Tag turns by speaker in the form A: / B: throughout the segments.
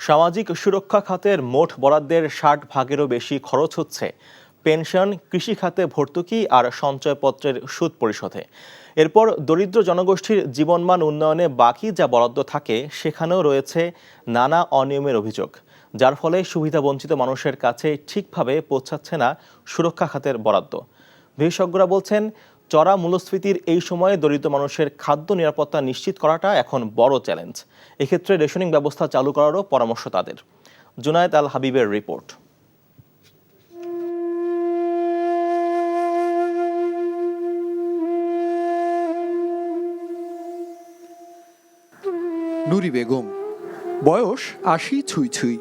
A: সামাজিক সুরক্ষা খাতের মোট বরাদ্দের ৬০% বেশি খরচ হচ্ছে পেনশন, কৃষি খাতে ভর্তুকি আর সঞ্চয়পত্রের সুদ পরিশোধে। এরপর দরিদ্র জনগোষ্ঠীর জীবনমান উন্নয়নে বাকি যা বরাদ্দ থাকে সেখানেও রয়েছে নানা অনিয়মের অভিযোগ, যার ফলে সুবিধাবঞ্চিত মানুষের কাছে ঠিকভাবে পৌঁছাচ্ছে না সুরক্ষা খাতের বরাদ্দ। বিশেষজ্ঞরা বলছেন, চড়া মূল্যস্ফীতির এই সময়ে দরিদ্র মানুষের খাদ্য নিরাপত্তা নিশ্চিত করাটা এখন বড় চ্যালেঞ্জ। এক্ষেত্রে রেশনিং ব্যবস্থা চালু করারও পরামর্শ তাদের। জুনায়েদ আল হাবিবের রিপোর্ট।
B: নুরি বেগম, বয়স ৮০ ছুঁই ছুঁই,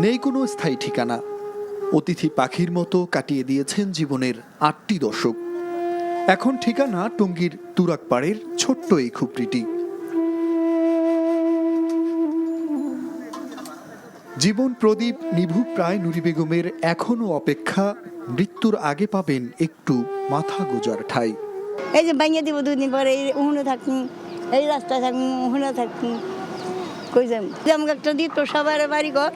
B: নেই কোনো স্থায়ী ঠিকানা। অতিথি পাখির মতো কাটিয়ে দিয়েছেন জীবনের ৮টি দশক। এখন ঠিকানা টঙ্গীর তুরাকপাড়ের ছোট্ট এই খুপড়িটি। জীবন প্রদীপ নিভু প্রায় নুরি বেগমের এখনো অপেক্ষা মৃত্যুর আগে পাবেন একটু মাথা গোজার ঠাঁই।
C: এই যে ভাঙিয়ে দিব 2 দিন পরে, এই উহুনে থাকুন, এই রাস্তায় থাকুন, উহুনে থাকুন, কই যাম। আমাকে একটা দিত সবার বাড়ি ঘর,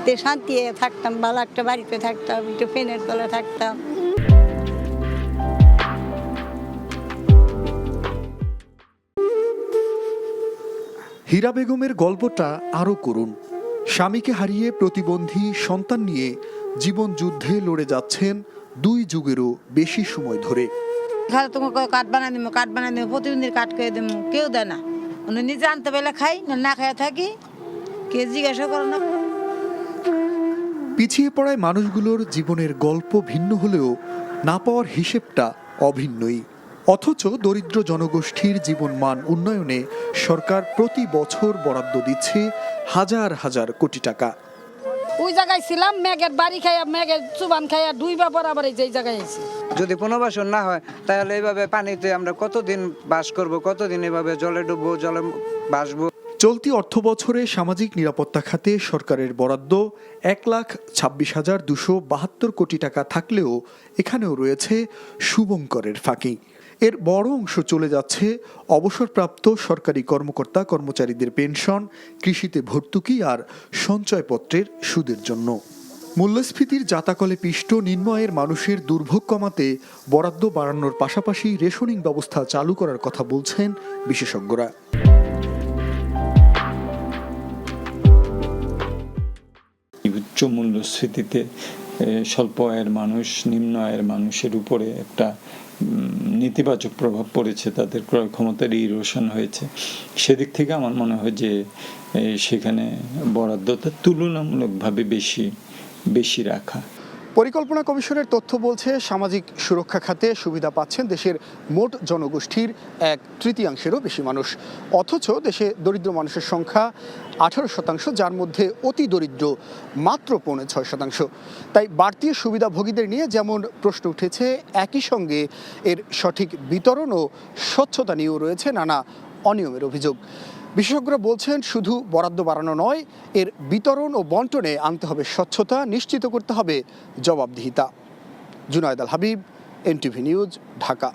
C: তে শান্তি থাকতাম, ভালো একটা বাড়িতে থাকতাম, একটু ফ্যানের তলে থাকতাম।
B: হীরা বেগমের গল্পটা আরও করুন। স্বামীকে হারিয়ে প্রতিবন্ধী সন্তান নিয়ে জীবন যুদ্ধে লড়ে যাচ্ছেন 2 যুগেরও বেশি সময় ধরে।
D: খালি তোমাকে কাঠ বানাই দিব, প্রতিবন্ধীর কাঠ খেয়ে দেবো, কেউ দেয় না। উনি নিজে আনতে পেলে খাই, না খাইয়া থাকি, কে জিজ্ঞাসা করে না।
B: পিছিয়ে পড়ায় মানুষগুলোর জীবনের গল্প ভিন্ন হলেও না পাওয়ার হিসেবটা অভিন্নই। অথচ দরিদ্র জনগোষ্ঠীর জীবনমান উন্নয়নে সরকার প্রতি বছর বরাদ্দ দিচ্ছে হাজার হাজার কোটি টাকা।
D: ওই জায়গায় ছিলাম, মেঘের বাড়ি খাইয়া, মেঘের চুবান খাইয়া 2 বার বরাবর এই জায়গায় আছি।
E: যদি পুনর্বাসন না হয় তাহলে এইভাবে পানিতে আমরা কতদিন বাস করব, কতদিন এভাবে জলে ডুববো, জলে বাসবো।
B: চলতি অর্থবছরে সামাজিক নিরাপত্তা খাতে সরকারের বরাদ্দ 1,26,272 কোটি টাকা থাকলেও এখানেও রয়েছে শুভঙ্করের ফাঁকি। এর বড় অংশ চলে যাচ্ছে অবসরপ্রাপ্ত সরকারি কর্মকর্তা কর্মচারীদের পেনশন, কৃষিতে ভর্তুকি আর সঞ্চয়পত্রের সুদের জন্য। মূল্যস্ফীতির জাতাকলে পিষ্ট নিম্ন আয়ের মানুষের দুর্ভোগ কমাতে বরাদ্দ বাড়ানোর পাশাপাশি রেশনিং ব্যবস্থা চালু করার কথা বলছেন বিশেষজ্ঞরা।
F: উচ্চ মূল্যস্ফীতিতে স্বল্প আয়ের মানুষ, নিম্ন আয়ের মানুষের উপরে একটা নেতিবাচক প্রভাব পড়েছে, তাদের ক্রয় ক্ষমতার ইরোশন হয়েছে। সেদিক থেকে আমার মনে হয় যে সেখানে বরাদ্দটা তুলনামূলকভাবে বেশি রাখা।
B: পরিকল্পনা কমিশনের তথ্য বলছে, সামাজিক সুরক্ষা খাতে সুবিধা পাচ্ছেন দেশের মোট জনগোষ্ঠীর 1/3 বেশি মানুষ। অথচ দেশে দরিদ্র মানুষের সংখ্যা 18%, যার মধ্যে অতি দরিদ্র মাত্র 6.5%। তাই বাড়তি সুবিধাভোগীদের নিয়ে যেমন প্রশ্ন উঠেছে, একই সঙ্গে এর সঠিক বিতরণ ও স্বচ্ছতা নিয়েও রয়েছে নানা অনিয়মের অভিযোগ। বিশেষজ্ঞরা বলছেন, শুধু বরাদ্দ বাড়ানো নয়, এর বিতরণ ও বন্টনে আনতে হবে স্বচ্ছতা, নিশ্চিত করতে হবে জবাবদিহিতা। জুনায়েদ আল হাবিব, NTV নিউজ, ঢাকা।